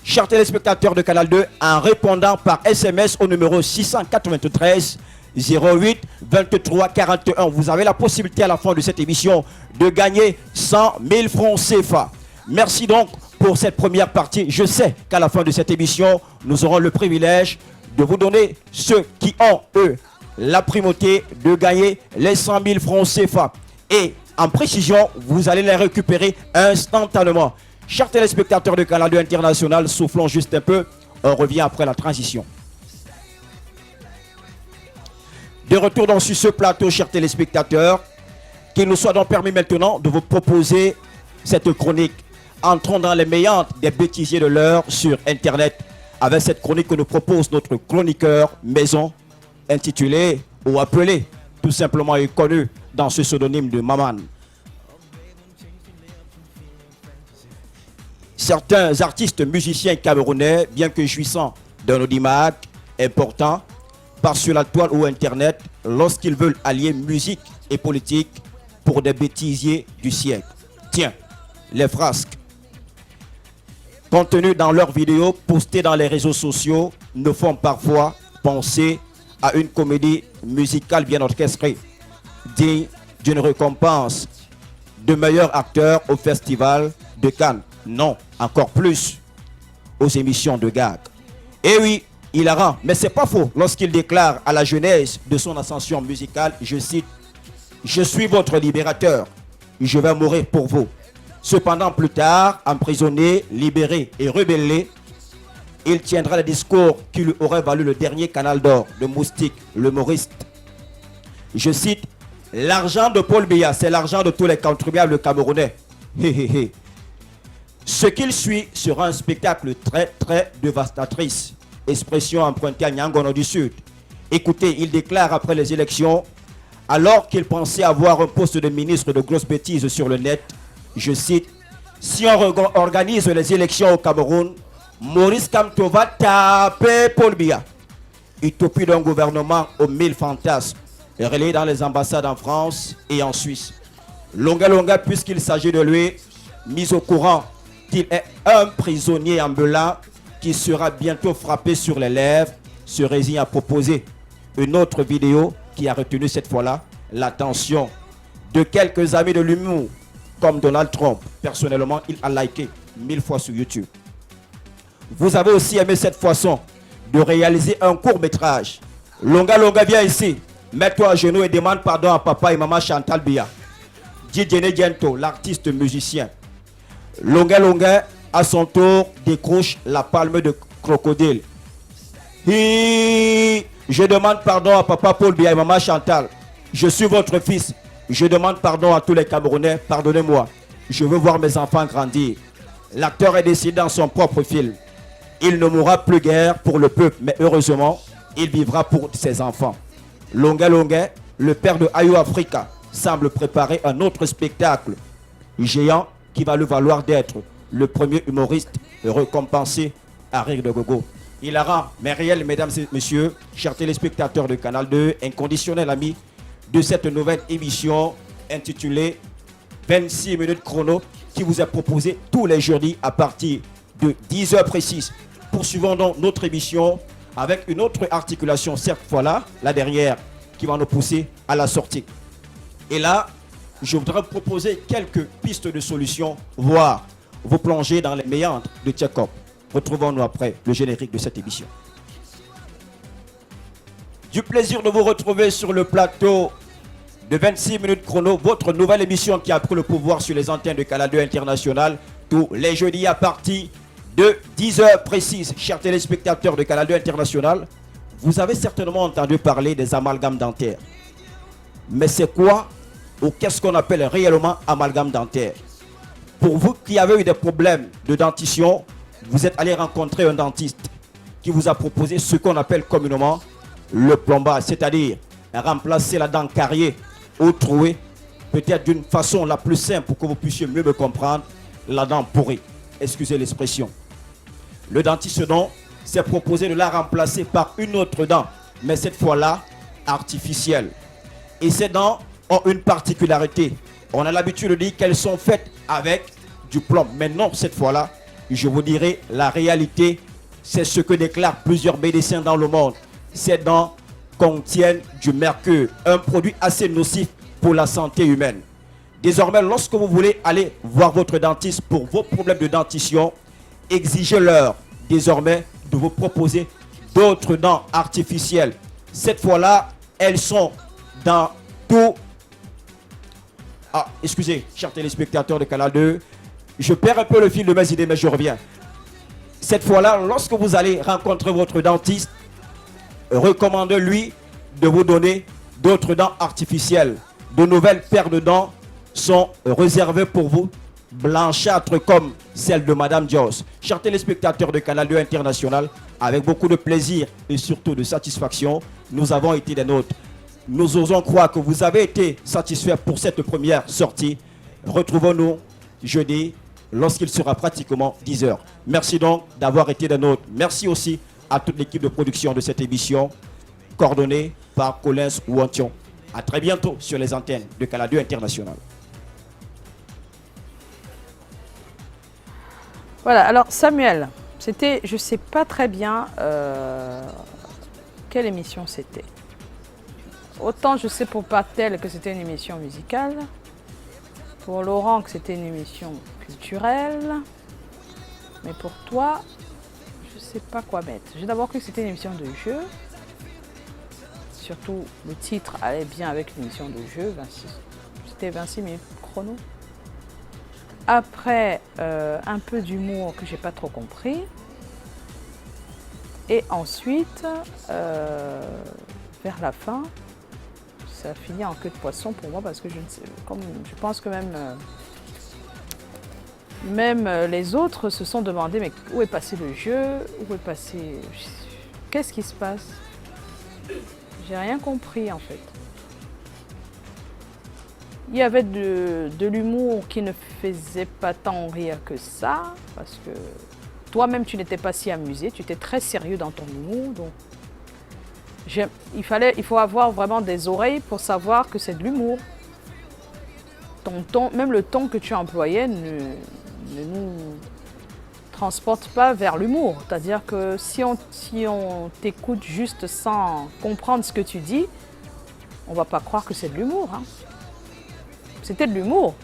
Chers téléspectateurs de Canal 2, en répondant par SMS au numéro 693 08 23 41, vous avez la possibilité à la fin de cette émission de gagner 100 000 francs CFA. Merci donc pour cette première partie. Je sais qu'à la fin de cette émission, nous aurons le privilège de vous donner ceux qui ont, eux, la primauté de gagner les 100 000 francs CFA. Et en précision, vous allez les récupérer instantanément. Chers téléspectateurs de Canal 2 International, soufflons juste un peu. On revient après la transition. De retour dans sur ce plateau, chers téléspectateurs, qu'il nous soit donc permis maintenant de vous proposer cette chronique. Entrons dans les méandres des bêtisiers de l'heure sur Internet avec cette chronique que nous propose notre chroniqueur maison, intitulé ou appelé tout simplement et connu dans ce pseudonyme de Maman. Certains artistes musiciens camerounais, bien que jouissant d'un audimat important, passent sur la toile ou Internet lorsqu'ils veulent allier musique et politique pour des bêtisiers du siècle. Tiens, les frasques contenus dans leurs vidéos postées dans les réseaux sociaux nous font parfois penser à une comédie musicale bien orchestrée, digne d'une récompense de meilleur acteur au festival de Cannes. Non, encore plus aux émissions de gag. Et oui, hilarant, mais c'est pas faux lorsqu'il déclare à la genèse de son ascension musicale, je cite, « Je suis votre libérateur, je vais mourir pour vous ». Cependant, plus tard, emprisonné, libéré et rebellé, il tiendra le discours qui lui aurait valu le dernier canal d'or de Moustique, l'humoriste. Je cite, « L'argent de Paul Biya, c'est l'argent de tous les contribuables camerounais. » Ce qu'il suit sera un spectacle très dévastatrice. Expression empruntée à Nyangono du Sud. Écoutez, il déclare après les élections, alors qu'il pensait avoir un poste de ministre de grosses bêtises sur le net, je cite, « Si on organise les élections au Cameroun, Maurice Kamto va taper Paul Biya. » Utopie d'un gouvernement aux 1000 fantasmes, relayé dans les ambassades en France et en Suisse. Longa, puisqu'il s'agit de lui, mis au courant qu'il est un prisonnier ambulant qui sera bientôt frappé sur les lèvres, se résigne à proposer une autre vidéo qui a retenu cette fois-là l'attention de quelques amis de l'humour, comme Donald Trump. Personnellement, il a liké 1000 fois sur YouTube. Vous avez aussi aimé cette façon de réaliser un court-métrage. Longa, viens ici. Mets-toi à genoux et demande pardon à papa et maman Chantal Biya. Didier Diento, l'artiste musicien. Longa, à son tour, décroche la palme de crocodile. Je demande pardon à papa Paul Biya et maman Chantal. Je suis votre fils. Je demande pardon à tous les Camerounais. Pardonnez-moi. Je veux voir mes enfants grandir. L'acteur est décidé dans son propre film. Il ne mourra plus guère pour le peuple, mais heureusement, il vivra pour ses enfants. Longa, le père de Ayo Africa, semble préparer un autre spectacle géant qui va lui valoir d'être le premier humoriste récompensé à rire de gogo. Hilarant, mais réel, mesdames et messieurs, chers téléspectateurs de Canal 2, inconditionnels amis de cette nouvelle émission intitulée 26 minutes chrono qui vous est proposée tous les jeudis à partir de 10h précises. Poursuivons donc notre émission avec une autre articulation, cette fois-là, la dernière, qui va nous pousser à la sortie. Et là, je voudrais vous proposer quelques pistes de solutions, voire vous plonger dans les méandres de Tchekov. Retrouvons-nous après le générique de cette émission. Du plaisir de vous retrouver sur le plateau de 26 minutes chrono, votre nouvelle émission qui a pris le pouvoir sur les antennes de Canal 2 International tous les jeudis à partir de 10h précises. Chers téléspectateurs de Canal 2 International, vous avez certainement entendu parler des amalgames dentaires. Mais c'est quoi ou qu'est-ce qu'on appelle réellement amalgame dentaire? Pour vous qui avez eu des problèmes de dentition, vous êtes allé rencontrer un dentiste qui vous a proposé ce qu'on appelle communément le plombage, c'est-à-dire remplacer la dent carriée ou trouée, peut-être d'une façon la plus simple pour que vous puissiez mieux me comprendre, la dent pourrie. Excusez l'expression. Le dentiste donc s'est proposé de la remplacer par une autre dent, mais cette fois-là artificielle. Et ces dents ont une particularité. On a l'habitude de dire qu'elles sont faites avec du plomb. Mais non, cette fois-là, je vous dirai la réalité. C'est ce que déclarent plusieurs médecins dans le monde. Ces dents contiennent du mercure, un produit assez nocif pour la santé humaine. Désormais, lorsque vous voulez aller voir votre dentiste pour vos problèmes de dentition, exigez-leur désormais de vous proposer d'autres dents artificielles. Cette fois-là, elles sont dans tout... Ah, excusez, chers téléspectateurs de Canal 2, je perds un peu le fil de mes idées, mais je reviens. Cette fois-là, lorsque vous allez rencontrer votre dentiste, recommandez-lui de vous donner d'autres dents artificielles. De nouvelles paires de dents sont réservées pour vous, blanchâtres comme celle de Madame Dios. Chers téléspectateurs de Canal 2 International, avec beaucoup de plaisir et surtout de satisfaction, nous avons été des nôtres. Nous osons croire que vous avez été satisfaits pour cette première sortie. Retrouvons-nous jeudi lorsqu'il sera pratiquement 10 h. Merci donc d'avoir été des nôtres. Merci aussi à toute l'équipe de production de cette émission, coordonnée par Collins Ouantion. À très bientôt sur les antennes de Canal 2 International.
Voilà, alors Samuel, c'était, je ne sais pas très bien quelle émission c'était. Autant je sais pour Patel que c'était une émission musicale, pour Laurent que c'était une émission culturelle, mais pour toi, je ne sais pas quoi mettre. J'ai d'abord cru que c'était une émission de jeu, surtout le titre allait bien avec l'émission de jeu, c'était 26 minutes chrono. Après, un peu d'humour que j'ai pas trop compris. Et ensuite, vers la fin, ça a fini en queue de poisson pour moi parce que je ne sais, comme je pense que même les autres se sont demandé mais où est passé le jeu, où est passé, qu'est-ce qui se passe? J'ai rien compris en fait. Il y avait de l'humour qui ne faisait pas tant rire que ça, parce que toi-même tu n'étais pas si amusé, tu étais très sérieux dans ton humour. Donc il faut avoir vraiment des oreilles pour savoir que c'est de l'humour. Ton ton, même le ton que tu employais ne nous transporte pas vers l'humour. C'est-à-dire que si on t'écoute juste sans comprendre ce que tu dis, on ne va pas croire que c'est de l'humour. Hein. C'était de l'humour,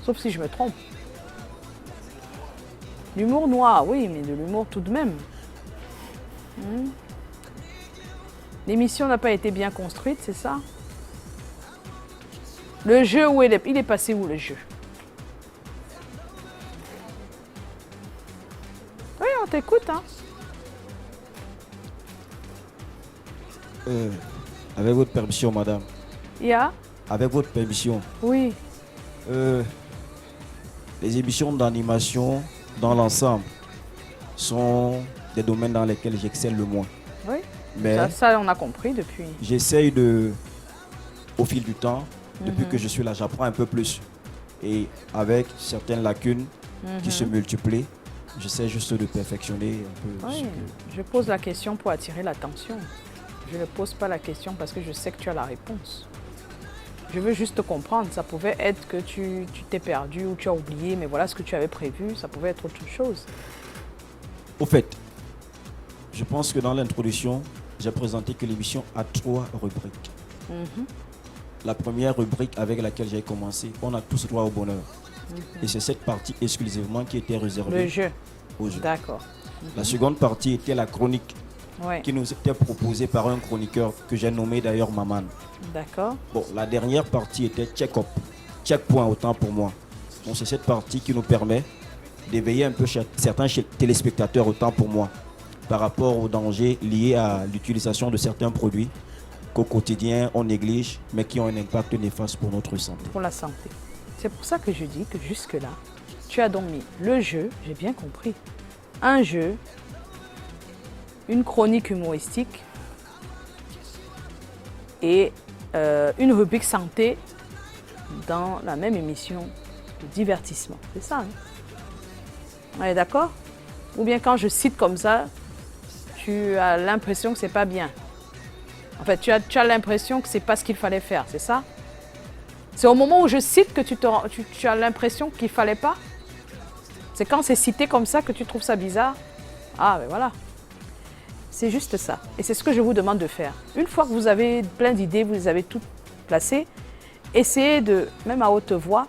sauf si je me trompe. L'humour noir, oui, mais de l'humour tout de même. L'émission n'a pas été bien construite, c'est ça? Le jeu, où il est passé où le jeu? Oui, on t'écoute, hein.
Avec votre permission, madame.
Yeah.
Avec votre permission.
Oui.
Les émissions d'animation dans l'ensemble sont des domaines dans lesquels j'excelle le moins.
Oui.
Mais
ça, on a compris depuis.
J'essaye au fil du temps, depuis que je suis là, j'apprends un peu plus. Et avec certaines lacunes qui se multiplient, j'essaie juste de perfectionner un peu.
Oui, je pose la question pour attirer l'attention. Je ne pose pas la question parce que je sais que tu as la réponse. Je veux juste comprendre. Ça pouvait être que tu t'es perdu ou tu as oublié, mais voilà ce que tu avais prévu. Ça pouvait être autre chose.
Au fait, je pense que dans l'introduction, j'ai présenté que l'émission a 3 rubriques. La première rubrique avec laquelle j'ai commencé, on a tous droit au bonheur. Et c'est cette partie exclusivement qui était réservée
le jeu.
Au jeu.
D'accord.
La seconde partie était la chronique qui nous était proposée par un chroniqueur que j'ai nommé d'ailleurs Maman.
D'accord.
Bon, la dernière partie était check-up, check-point autant pour moi. Donc c'est cette partie qui nous permet d'éveiller un peu certains téléspectateurs autant pour moi par rapport aux dangers liés à l'utilisation de certains produits qu'au quotidien on néglige mais qui ont un impact néfaste pour notre santé.
Pour la santé. C'est pour ça que je dis que jusque-là, tu as donc mis le jeu, j'ai bien compris. un jeu, une chronique humoristique et une rubrique santé dans la même émission de divertissement. C'est ça, hein? On est d'accord? Ou bien quand je cite comme ça, tu as l'impression que c'est pas bien. En fait, tu as l'impression que c'est pas ce qu'il fallait faire, c'est ça? C'est au moment où je cite que tu as l'impression qu'il fallait pas? C'est quand c'est cité comme ça que tu trouves ça bizarre? Ah, ben voilà. C'est juste ça. Et c'est ce que je vous demande de faire. Une fois que vous avez plein d'idées, vous les avez toutes placées, essayez de, même à haute voix,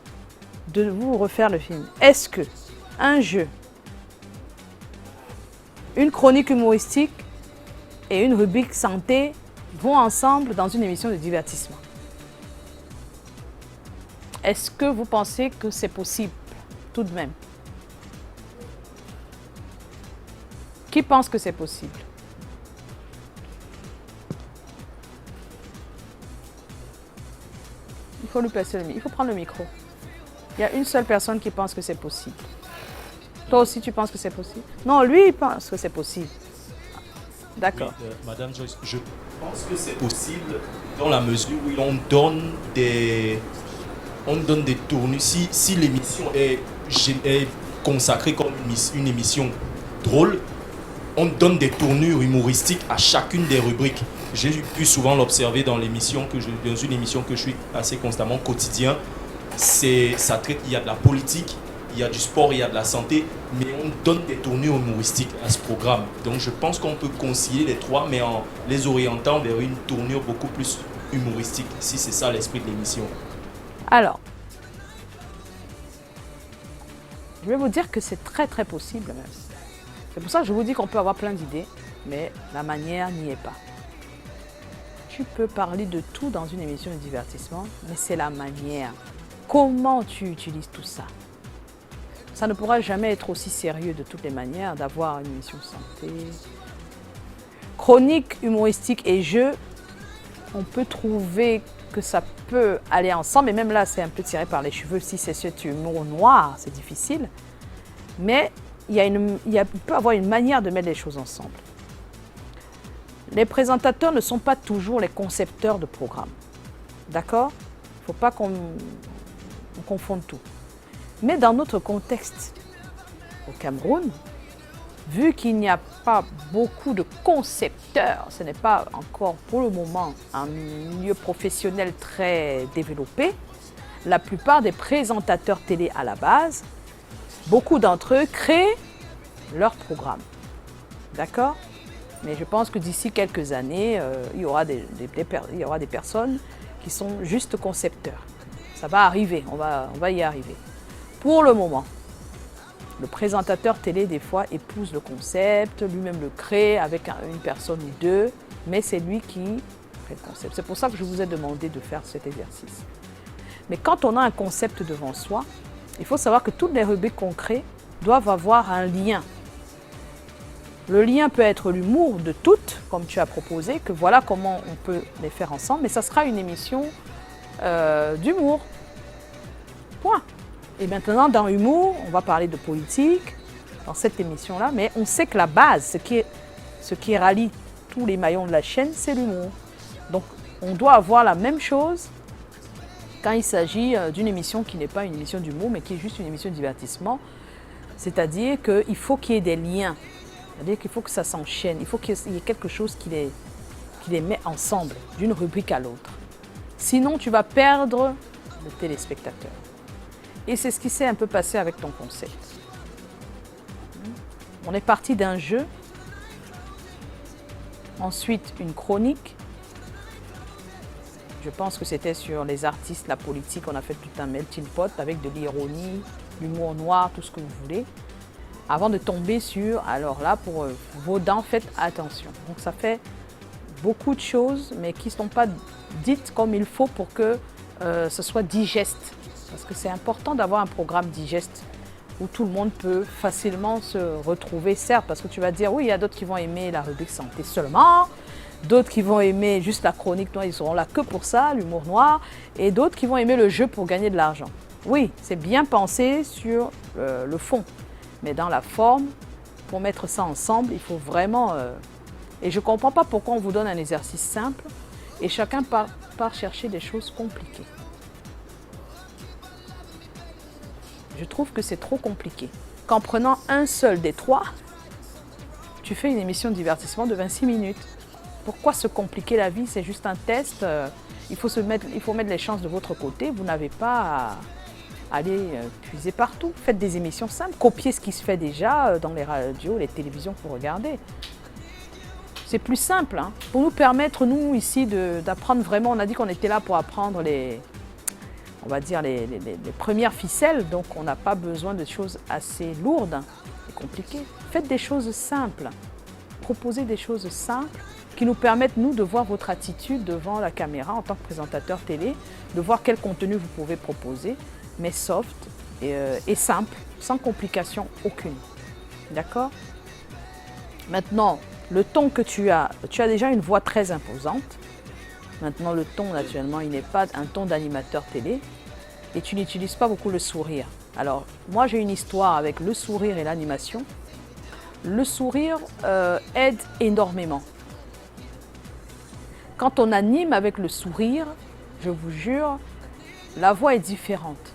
de vous refaire le film. Est-ce que un jeu, une chronique humoristique et une rubrique santé vont ensemble dans une émission de divertissement? Est-ce que vous pensez que c'est possible tout de même? Qui pense que c'est possible? Il faut lui passer le micro. Il faut prendre le micro. Il y a une seule personne qui pense que c'est possible. Toi aussi, tu penses que c'est possible? Non, lui, il pense que c'est possible. D'accord.
Oui, Madame Joyce, je pense que c'est possible dans la mesure où on donne des tournures. Si l'émission est consacrée comme une émission drôle, on donne des tournures humoristiques à chacune des rubriques. J'ai pu souvent l'observer dans une émission que je suis assez constamment quotidien. Ça traite, il y a de la politique, il y a du sport, il y a de la santé, mais on donne des tournures humoristiques à ce programme. Donc je pense qu'on peut concilier les trois, mais en les orientant vers une tournure beaucoup plus humoristique, si c'est ça l'esprit de l'émission.
Alors, je vais vous dire que c'est très très possible même. C'est pour ça que je vous dis qu'on peut avoir plein d'idées, mais la manière n'y est pas. Tu peux parler de tout dans une émission de divertissement, mais c'est la manière. Comment tu utilises tout ça? Ça ne pourra jamais être aussi sérieux de toutes les manières d'avoir une émission santé. Chronique, humoristique et jeu, on peut trouver que ça peut aller ensemble, et même là c'est un peu tiré par les cheveux. Si c'est cet humour noir, c'est difficile. Mais il peut y avoir une manière de mettre les choses ensemble. Les présentateurs ne sont pas toujours les concepteurs de programmes. D'accord? Il ne faut pas qu'on confonde tout. Mais dans notre contexte au Cameroun, vu qu'il n'y a pas beaucoup de concepteurs, ce n'est pas encore pour le moment un milieu professionnel très développé, la plupart des présentateurs télé à la base, beaucoup d'entre eux créent leur programme. D'accord? Mais je pense que d'ici quelques années, il y aura des personnes qui sont juste concepteurs. Ça va arriver, on va y arriver. Pour le moment, le présentateur télé, des fois, épouse le concept, lui-même le crée avec une personne ou deux, mais c'est lui qui crée le concept. C'est pour ça que je vous ai demandé de faire cet exercice. Mais quand on a un concept devant soi, il faut savoir que toutes les rubriques qu'on crée doivent avoir un lien. Le lien peut être l'humour de toutes, comme tu as proposé, que voilà comment on peut les faire ensemble, mais ça sera une émission d'humour. Point. Et maintenant, dans Humour, on va parler de politique, dans cette émission-là, mais on sait que la base, ce qui rallie tous les maillons de la chaîne, c'est l'humour. Donc, on doit avoir la même chose quand il s'agit d'une émission qui n'est pas une émission d'humour, mais qui est juste une émission de divertissement. C'est-à-dire qu'il faut qu'il y ait des liens. C'est-à-dire qu'il faut que ça s'enchaîne. Il faut qu'il y ait quelque chose qui les met ensemble, d'une rubrique à l'autre. Sinon, tu vas perdre le téléspectateur. Et c'est ce qui s'est un peu passé avec ton concept. On est parti d'un jeu, ensuite une chronique. Je pense que c'était sur les artistes, la politique. On a fait tout un melting pot avec de l'ironie, l'humour noir, tout ce que vous voulez. Avant de tomber sur, alors là, pour vos dents, faites attention. Donc ça fait beaucoup de choses, mais qui ne sont pas dites comme il faut pour que ce soit digeste. Parce que c'est important d'avoir un programme digeste où tout le monde peut facilement se retrouver, certes, parce que tu vas dire, oui, il y a d'autres qui vont aimer la rubrique santé seulement, d'autres qui vont aimer juste la chronique noire, ils seront là que pour ça, l'humour noir, et d'autres qui vont aimer le jeu pour gagner de l'argent. Oui, c'est bien pensé sur le fond, mais dans la forme, pour mettre ça ensemble, il faut vraiment... et je ne comprends pas pourquoi on vous donne un exercice simple et chacun part chercher des choses compliquées. Je trouve que c'est trop compliqué. Qu'en prenant un seul des trois, tu fais une émission de divertissement de 26 minutes. Pourquoi se compliquer la vie? C'est juste un test. Il faut mettre les chances de votre côté. Vous n'avez pas à aller puiser partout. Faites des émissions simples. Copiez ce qui se fait déjà dans les radios, les télévisions que vous regardez. C'est plus simple. Hein. Pour nous permettre, nous, ici, d'apprendre vraiment. On a dit qu'on était là pour apprendre on va dire les premières ficelles. Donc, on n'a pas besoin de choses assez lourdes et compliquées. Faites des choses simples. Proposez des choses simples qui nous permettent, nous, de voir votre attitude devant la caméra en tant que présentateur télé, de voir quel contenu vous pouvez proposer, mais soft et simple, sans complication aucune. D'accord? Maintenant, le ton que tu as déjà une voix très imposante. Maintenant, le ton, naturellement, il n'est pas un ton d'animateur télé et tu n'utilises pas beaucoup le sourire. Alors, moi, j'ai une histoire avec le sourire et l'animation. Le sourire aide énormément. Quand on anime avec le sourire, je vous jure, la voix est différente.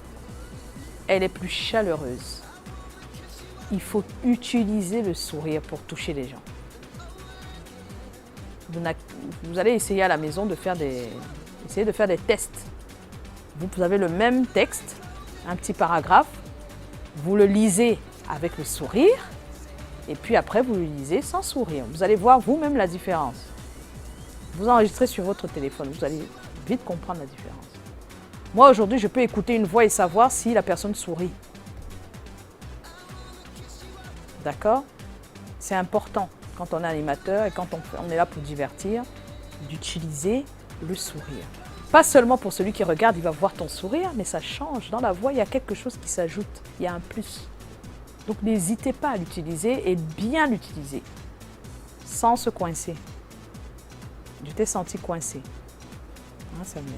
Elle est plus chaleureuse. Il faut utiliser le sourire pour toucher les gens. Vous allez essayer à la maison de faire des tests. Vous avez le même texte, un petit paragraphe, vous le lisez avec le sourire et puis après vous le lisez sans sourire. Vous allez voir vous-même la différence. Vous enregistrez sur votre téléphone, vous allez vite comprendre la différence. Moi aujourd'hui, je peux écouter une voix et savoir si la personne sourit. D'accord? C'est important quand on est animateur et quand on est là pour divertir, d'utiliser le sourire. Pas seulement pour celui qui regarde, il va voir ton sourire, mais ça change. Dans la voix, il y a quelque chose qui s'ajoute, il y a un plus. Donc n'hésitez pas à l'utiliser et bien l'utiliser, sans se coincer. Je t'ai senti coincé. Hein, ça m'aide.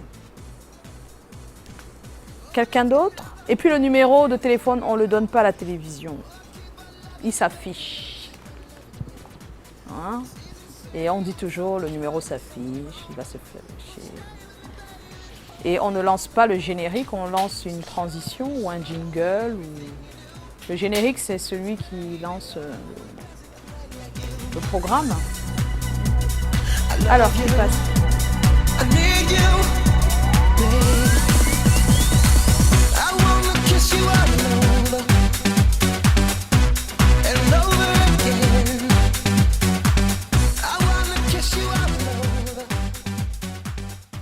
Quelqu'un d'autre? Et puis le numéro de téléphone, on ne le donne pas à la télévision. Il s'affiche. Hein? Et on dit toujours, le numéro s'affiche, il va se flasher. Et on ne lance pas le générique, on lance une transition ou un jingle. Le générique, c'est celui qui lance le programme. Alors, je passe.